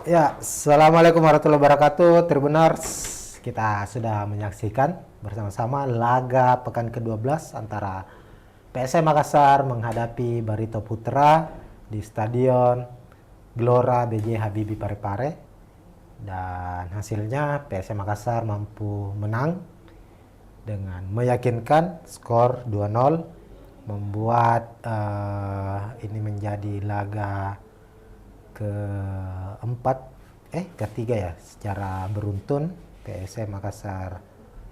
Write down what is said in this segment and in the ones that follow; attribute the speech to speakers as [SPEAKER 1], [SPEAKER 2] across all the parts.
[SPEAKER 1] Ya, Assalamualaikum warahmatullahi wabarakatuh, Tribuners. Kita sudah menyaksikan bersama-sama laga pekan ke-12 antara PSM Makassar menghadapi Barito Putra di Stadion Gelora B.J. Habibie Parepare. Dan hasilnya PSM Makassar mampu menang dengan meyakinkan skor 2-0, membuat ini menjadi laga keempat ketiga ya secara beruntun PSM Makassar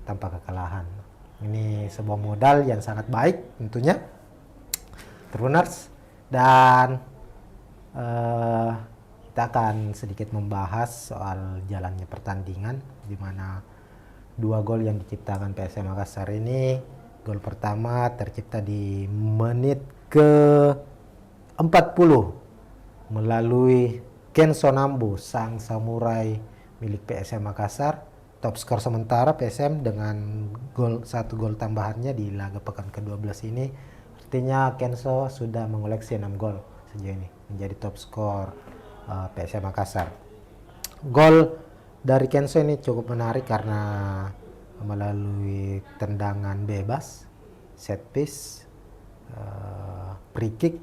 [SPEAKER 1] tanpa kekalahan. Ini sebuah modal yang sangat baik tentunya Tribuners, dan kita akan sedikit membahas soal jalannya pertandingan, di mana dua gol yang diciptakan PSM Makassar ini. Gol pertama tercipta di menit ke 40 melalui Kenso Nambu, sang samurai milik PSM Makassar, top skor sementara PSM dengan satu gol tambahannya di laga pekan ke-12 ini. Artinya Kenso sudah mengoleksi 6 gol sejauh ini, menjadi top skor PSM Makassar. Gol dari Kenso ini cukup menarik karena melalui tendangan bebas, set piece, free kick.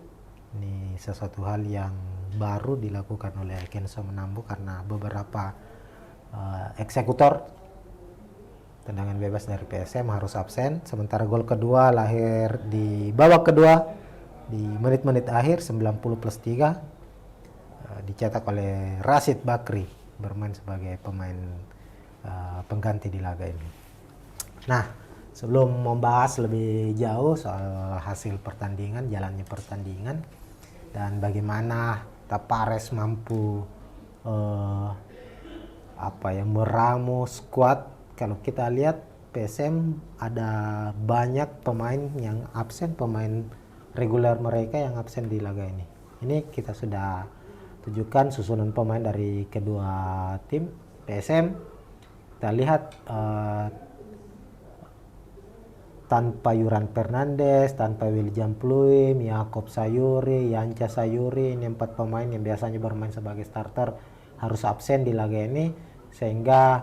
[SPEAKER 1] Ini sesuatu hal yang baru dilakukan oleh Kenso Nambu karena beberapa eksekutor tendangan bebas dari PSM harus absen. Sementara gol kedua lahir di babak kedua di menit-menit akhir 90 plus 3, dicetak oleh Rashid Bakri bermain sebagai pemain pengganti di laga ini. Nah, sebelum membahas lebih jauh soal hasil pertandingan, jalannya pertandingan, dan bagaimana Tapares mampu meramu skuad. Kalau kita lihat PSM ada banyak pemain yang absen, pemain reguler mereka yang absen di laga ini. Ini kita sudah tunjukkan susunan pemain dari kedua tim PSM. Kita lihat tanpa Yuran Fernandes, tanpa William Pluim, Yakob Sayuri, Yanca Sayuri, ini 4 pemain yang biasanya bermain sebagai starter harus absen di laga ini, sehingga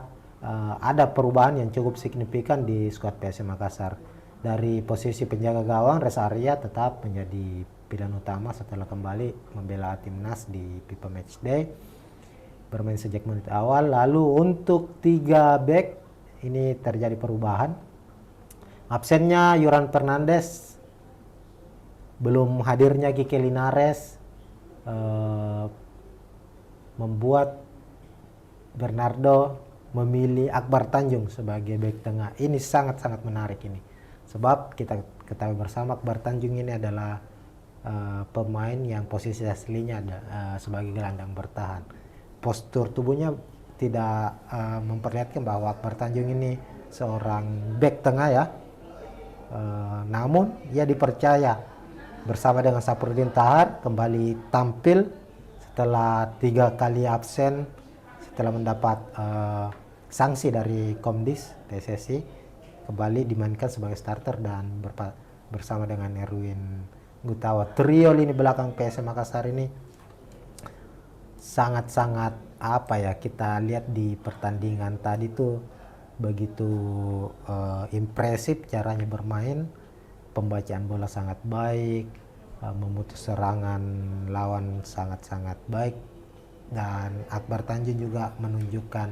[SPEAKER 1] ada perubahan yang cukup signifikan di skuad PSM Makassar. Dari posisi penjaga gawang, Reza Arya tetap menjadi pilihan utama setelah kembali membela timnas di FIFA Matchday, bermain sejak menit awal. Lalu untuk 3 back ini terjadi perubahan. Absennya Yuran Fernandes, belum hadirnya Kike Linares membuat Bernardo memilih Akbar Tanjung sebagai bek tengah. Ini sangat-sangat menarik ini, sebab kita ketahui bersama Akbar Tanjung ini adalah pemain yang posisi aslinya sebagai gelandang bertahan. Postur tubuhnya tidak memperlihatkan bahwa Akbar Tanjung ini seorang bek tengah ya. Namun ia dipercaya bersama dengan Sapurdin Tahar kembali tampil setelah 3 kali absen setelah mendapat sanksi dari Komdis PSSI, kembali dimainkan sebagai starter dan bersama dengan Erwin Gutawa. Trio lini belakang PSM Makassar ini sangat-sangat kita lihat di pertandingan tadi tuh begitu impresif caranya bermain, pembacaan bola sangat baik, memutus serangan lawan sangat-sangat baik, dan Akbar Tanjung juga menunjukkan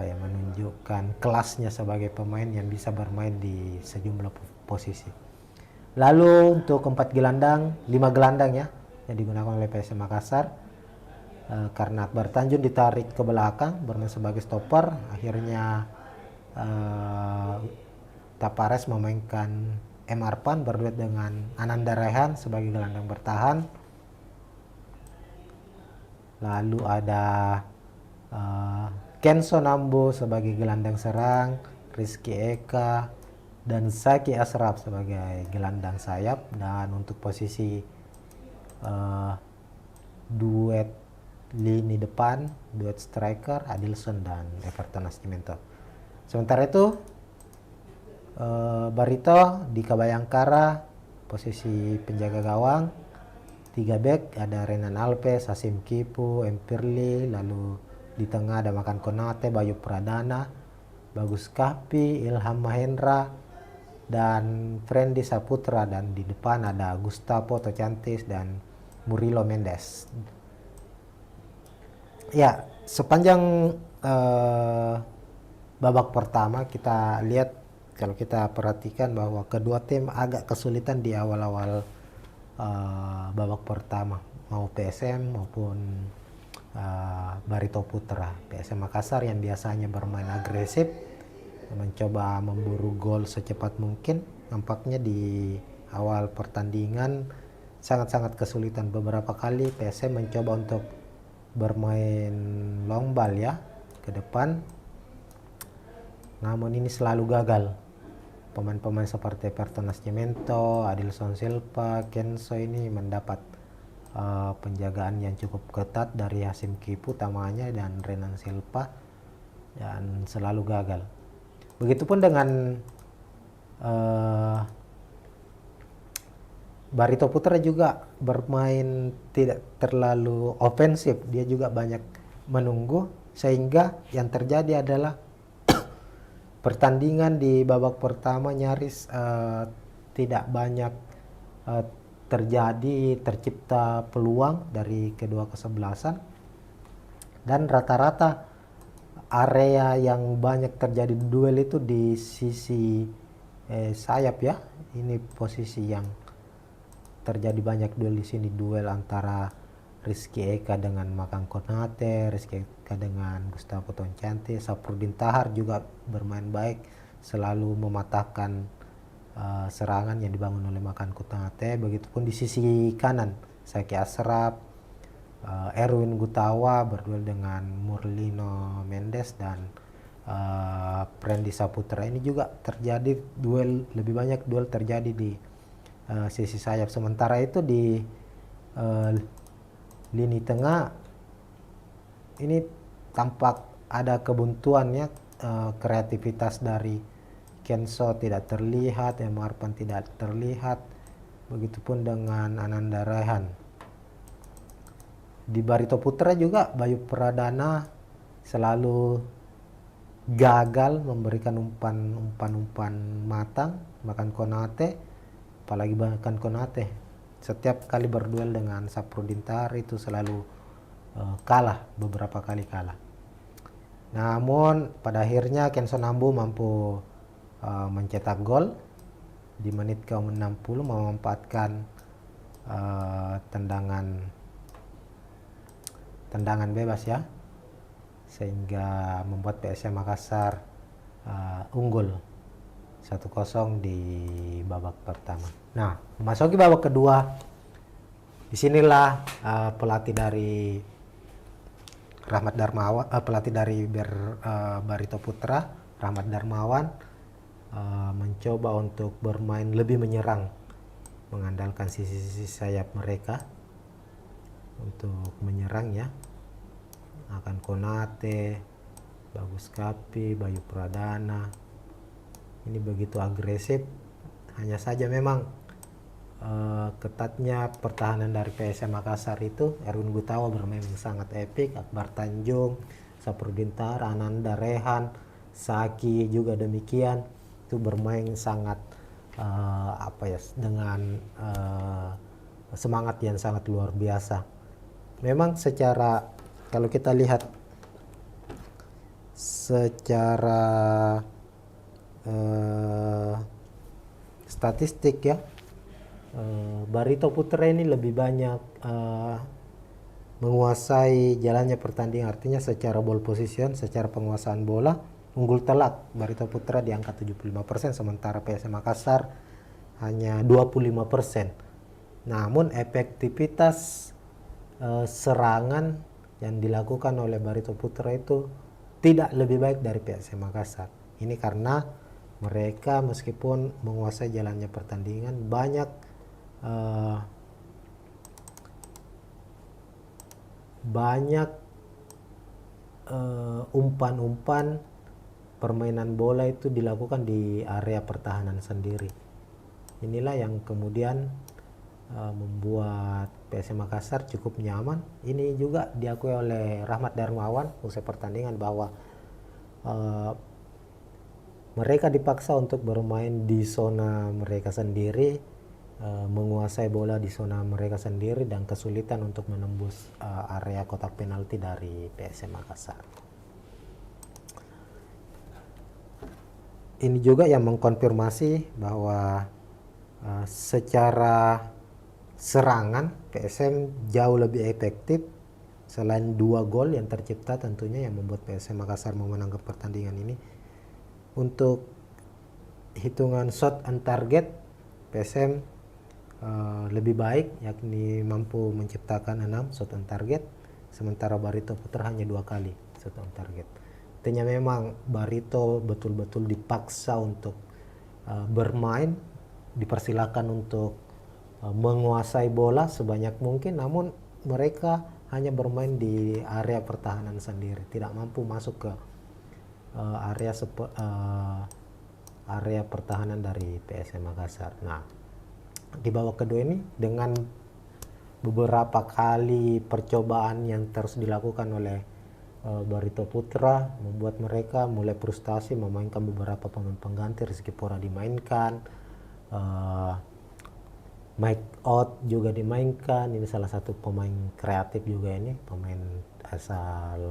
[SPEAKER 1] menunjukkan kelasnya sebagai pemain yang bisa bermain di sejumlah posisi. Lalu untuk 5 gelandang ya yang digunakan oleh PSM Makassar, karena Akbar Tanjung ditarik ke belakang bermain sebagai stopper, akhirnya Tapares memainkan M. Arpan berduet dengan Ananda Rehan sebagai gelandang bertahan. Lalu ada Kenso Nambu sebagai gelandang serang, Rizky Eka dan Zaki Asraf sebagai gelandang sayap. Dan untuk posisi duet lini depan, duet striker Adilson dan Everton Nascimento. Sementara itu Barito di Kabayangkara posisi penjaga gawang, 3 back ada Renan Alves, Hasim Kipu, Empirli, lalu di tengah ada Makan Konate, Bayu Pradana, Bagus Kahpi, Ilham Mahendra, dan Friendly Saputra, dan di depan ada Gustavo Tochantis dan Murilo Mendes. Ya, sepanjang babak pertama kita lihat, kalau kita perhatikan bahwa kedua tim agak kesulitan di awal-awal babak pertama, mau PSM maupun Barito Putra. PSM Makassar yang biasanya bermain agresif, mencoba memburu gol secepat mungkin, nampaknya di awal pertandingan sangat-sangat kesulitan. Beberapa kali PSM mencoba untuk bermain long ball ya ke depan, namun ini selalu gagal. Pemain-pemain seperti Pertonas Cemento, Adilson Silva, Kenzo ini mendapat penjagaan yang cukup ketat dari Hasim Kipu utamanya dan Renan Silva, dan selalu gagal. Begitupun dengan Barito Putra juga bermain tidak terlalu ofensif, dia juga banyak menunggu, sehingga yang terjadi adalah pertandingan di babak pertama nyaris tidak banyak tercipta peluang dari kedua kesebelasan, dan rata-rata area yang banyak terjadi duel itu di sisi sayap ya. Ini posisi yang terjadi banyak duel di sini, duel antara Rizky Eka dengan Makan Konate, Rizky Eka dengan Gustavo Tochantis, Saprudin Tahar juga bermain baik, selalu mematahkan serangan yang dibangun oleh Makan Konate. Begitupun di sisi kanan, Saki Asraf, Erwin Gutawa berduel dengan Murlino Mendes dan Friendly Saputra. Ini juga terjadi duel, lebih banyak duel terjadi di sisi sayap. Sementara itu di lini tengah ini tampak ada kebuntuannya, kreativitas dari Kenzo tidak terlihat, Marpan tidak terlihat, begitupun dengan Ananda Rehan. Di Barito Putra juga Bayu Pradana selalu gagal memberikan umpan matang. Makan Konate, apalagi Makan Konate, setiap kali berduel dengan Saprudin Tahar itu selalu kalah, beberapa kali kalah. Namun pada akhirnya Kenzo Nambu mampu mencetak gol di menit ke-60, memanfaatkan tendangan bebas ya, sehingga membuat PSM Makassar unggul 1-0 di babak pertama. Nah, memasuki babak kedua, disinilah pelatih dari Rahmat Darmawan, pelatih dari Barito Putra, Rahmat Darmawan, mencoba untuk bermain lebih menyerang, mengandalkan sisi-sisi sayap mereka untuk menyerang ya. Makan Konate, Bagus Kahpi, Bayu Pradana, ini begitu agresif. Hanya saja memang ketatnya pertahanan dari PSM Makassar itu. Erwin Gutawa bermain sangat epik, Akbar Tanjung, Saprudin Tahar, Ananda Rehan, Saki juga demikian, itu bermain sangat dengan semangat yang sangat luar biasa. Memang secara, kalau kita lihat secara statistik ya, Barito Putra ini lebih banyak menguasai jalannya pertandingan, artinya secara ball position, secara penguasaan bola unggul telak Barito Putra di angka 75%, sementara PSM Makassar hanya 25%. Namun efektivitas serangan yang dilakukan oleh Barito Putra itu tidak lebih baik dari PSM Makassar. Ini karena mereka meskipun menguasai jalannya pertandingan, banyak umpan-umpan permainan bola itu dilakukan di area pertahanan sendiri. Inilah yang kemudian membuat PSM Makassar cukup nyaman. Ini juga diakui oleh Rahmat Darmawan usai pertandingan bahwa mereka dipaksa untuk bermain di zona mereka sendiri, menguasai bola di zona mereka sendiri dan kesulitan untuk menembus area kotak penalti dari PSM Makassar. Ini juga yang mengkonfirmasi bahwa secara serangan PSM jauh lebih efektif. Selain 2 gol yang tercipta tentunya yang membuat PSM Makassar memenangkan pertandingan ini. Untuk hitungan shot on target, PSM lebih baik, yakni mampu menciptakan 6 shot on target, sementara Barito Putra hanya 2 kali shot on target. Artinya memang Barito betul-betul dipaksa untuk bermain, dipersilakan untuk menguasai bola sebanyak mungkin, namun mereka hanya bermain di area pertahanan sendiri, tidak mampu masuk ke area pertahanan dari PSM Makassar. Nah, di babak kedua ini dengan beberapa kali percobaan yang terus dilakukan oleh Barito Putra membuat mereka mulai frustasi, memainkan beberapa pemain pengganti. Rizky Pora dimainkan, Mike Ott juga dimainkan. Ini salah satu pemain kreatif juga, ini pemain asal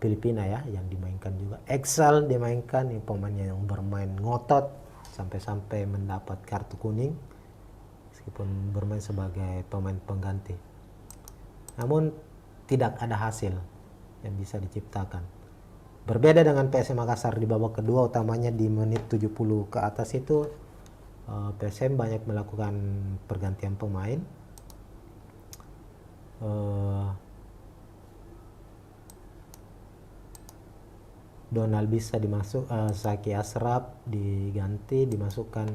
[SPEAKER 1] Filipina ya yang dimainkan juga. Exal dimainkan, ini pemain yang bermain ngotot sampai-sampai mendapat kartu kuning meskipun bermain sebagai pemain pengganti. Namun tidak ada hasil yang bisa diciptakan. Berbeda dengan PSM Makassar di babak kedua, utamanya di menit 70 ke atas itu PSM banyak melakukan pergantian pemain. Donald bisa dimasuk, Zaki Asraf diganti, dimasukkan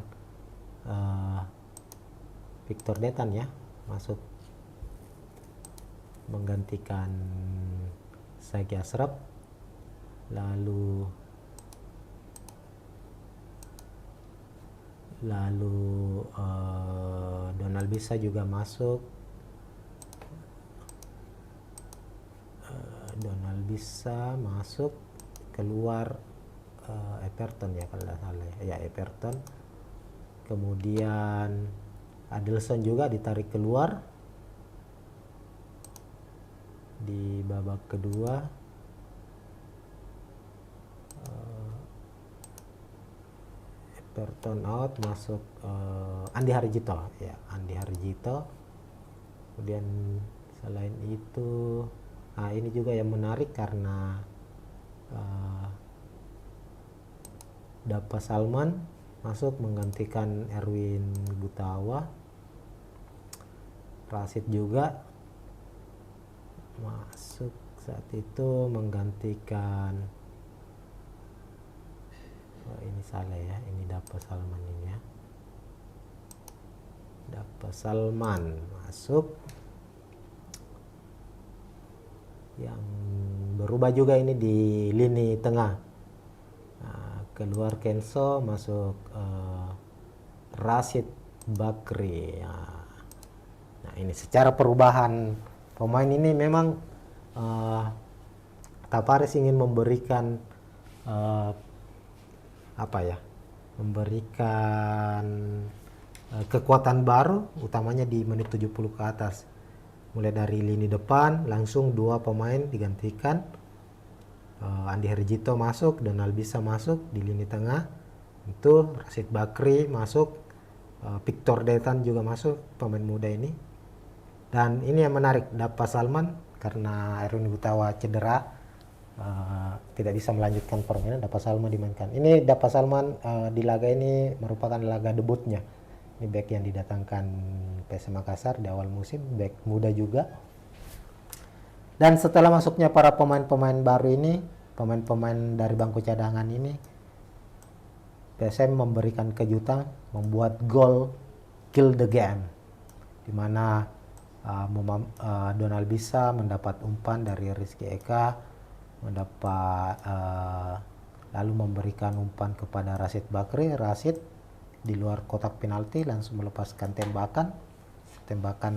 [SPEAKER 1] Victor Detan ya, masuk menggantikan Zaki Asraf. Lalu Donald bisa juga masuk. Donald bisa masuk, keluar Everton ya kalau tidak salah ya, Everton. Kemudian Adelson juga ditarik keluar di babak kedua. Everton out, masuk Andi Harjito ya, Andi Harjito. Kemudian selain itu ini juga yang menarik karena Dapa Salman masuk menggantikan Erwin Gutawa. Rashid juga masuk saat itu menggantikan, ini salah ya, ini Dapa Salman ini ya. Dapa Salman masuk. Yang berubah juga ini di lini tengah. Keluar Kenso, masuk Rashid Bakri. Nah, ini secara perubahan pemain ini memang Tavares ingin memberikan memberikan kekuatan baru, utamanya di menit 70 ke atas. Mulai dari lini depan langsung 2 pemain digantikan, Andi Harjito masuk, Donald bisa masuk di lini tengah, itu Rashid Bakri masuk, Victor Detan juga masuk, pemain muda ini. Dan ini yang menarik, Dapa Salman karena Erwin Gutawa cedera tidak bisa melanjutkan permainan, Dapa Salman dimainkan. Ini Dapa Salman di laga ini merupakan laga debutnya. Ini back yang didatangkan PSM Makassar di awal musim, back muda juga. Dan setelah masuknya para pemain-pemain baru ini, pemain-pemain dari bangku cadangan ini, PSM memberikan kejutan, membuat gol kill the game, di mana Donald bisa mendapat umpan dari Rizky Eka, mendapat lalu memberikan umpan kepada Rashid Bakri. Rashid di luar kotak penalti langsung melepaskan tembakan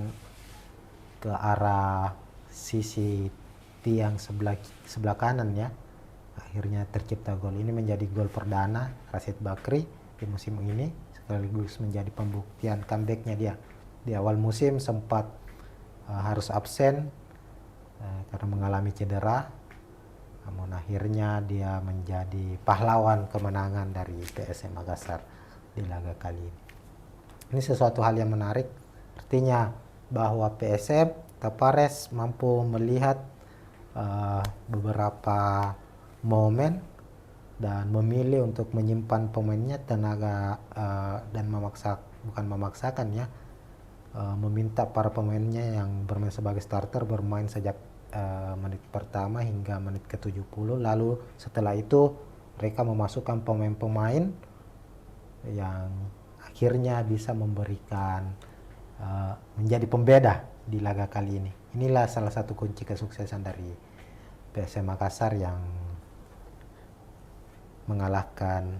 [SPEAKER 1] ke arah sisi tiang sebelah kanan ya. Akhirnya tercipta gol. Ini menjadi gol perdana Rashid Bakri di musim ini, sekaligus menjadi pembuktian comebacknya dia. Di awal musim sempat harus absen karena mengalami cedera, namun akhirnya dia menjadi pahlawan kemenangan dari PSM Makassar di laga kali ini. Ini sesuatu hal yang menarik, artinya bahwa PSM Tapares mampu melihat beberapa momen dan memilih untuk menyimpan pemainnya tenaga dan meminta para pemainnya yang bermain sebagai starter bermain sejak menit pertama hingga menit ke-70. Lalu setelah itu mereka memasukkan pemain-pemain yang akhirnya bisa memberikan menjadi pembeda di laga kali ini. Inilah salah satu kunci kesuksesan dari PSM Makassar yang mengalahkan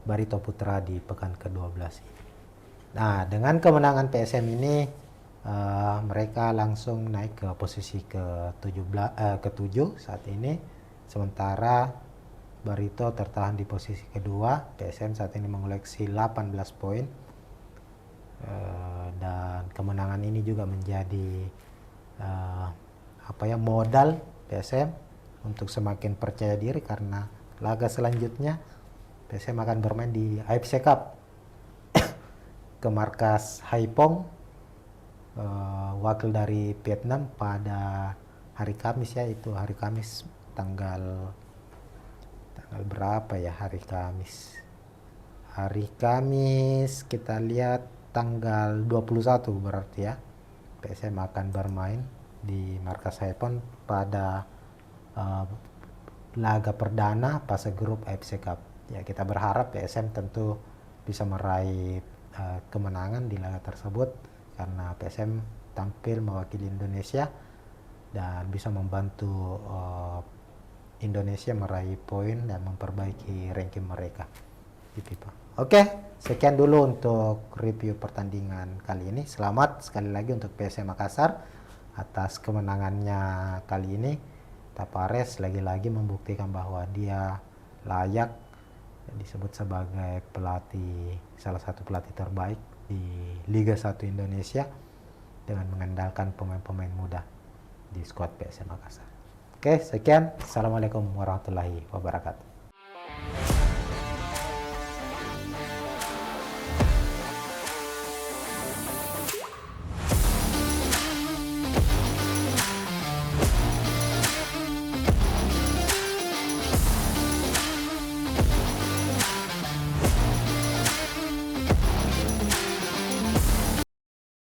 [SPEAKER 1] Barito Putra di pekan ke-12 ini. Nah, dengan kemenangan PSM ini mereka langsung naik ke posisi ke-7 saat ini. Sementara Barito tertahan di posisi kedua. PSM saat ini mengoleksi 18 poin. Dan kemenangan ini juga menjadi modal PSM untuk semakin percaya diri, karena laga selanjutnya PSM akan bermain di AFC Cup ke markas Haiphong, wakil dari Vietnam, pada hari Kamis ya. Itu hari Kamis tanggal berapa ya hari Kamis? Hari Kamis kita lihat tanggal 21 berarti ya. PSM akan bermain di markas Haiphong pada laga perdana fase grup AFC Cup. Ya, kita berharap PSM tentu bisa meraih kemenangan di laga tersebut, karena PSM tampil mewakili Indonesia dan bisa membantu Indonesia meraih poin dan memperbaiki ranking mereka di FIFA. Oke, sekian dulu untuk review pertandingan kali ini. Selamat sekali lagi untuk PSM Makassar atas kemenangannya kali ini. Tapares lagi-lagi membuktikan bahwa dia layak disebut sebagai salah satu pelatih terbaik di Liga 1 Indonesia dengan mengandalkan pemain-pemain muda di skuad PSM Makassar. Oke, sekian. Assalamualaikum warahmatullahi wabarakatuh.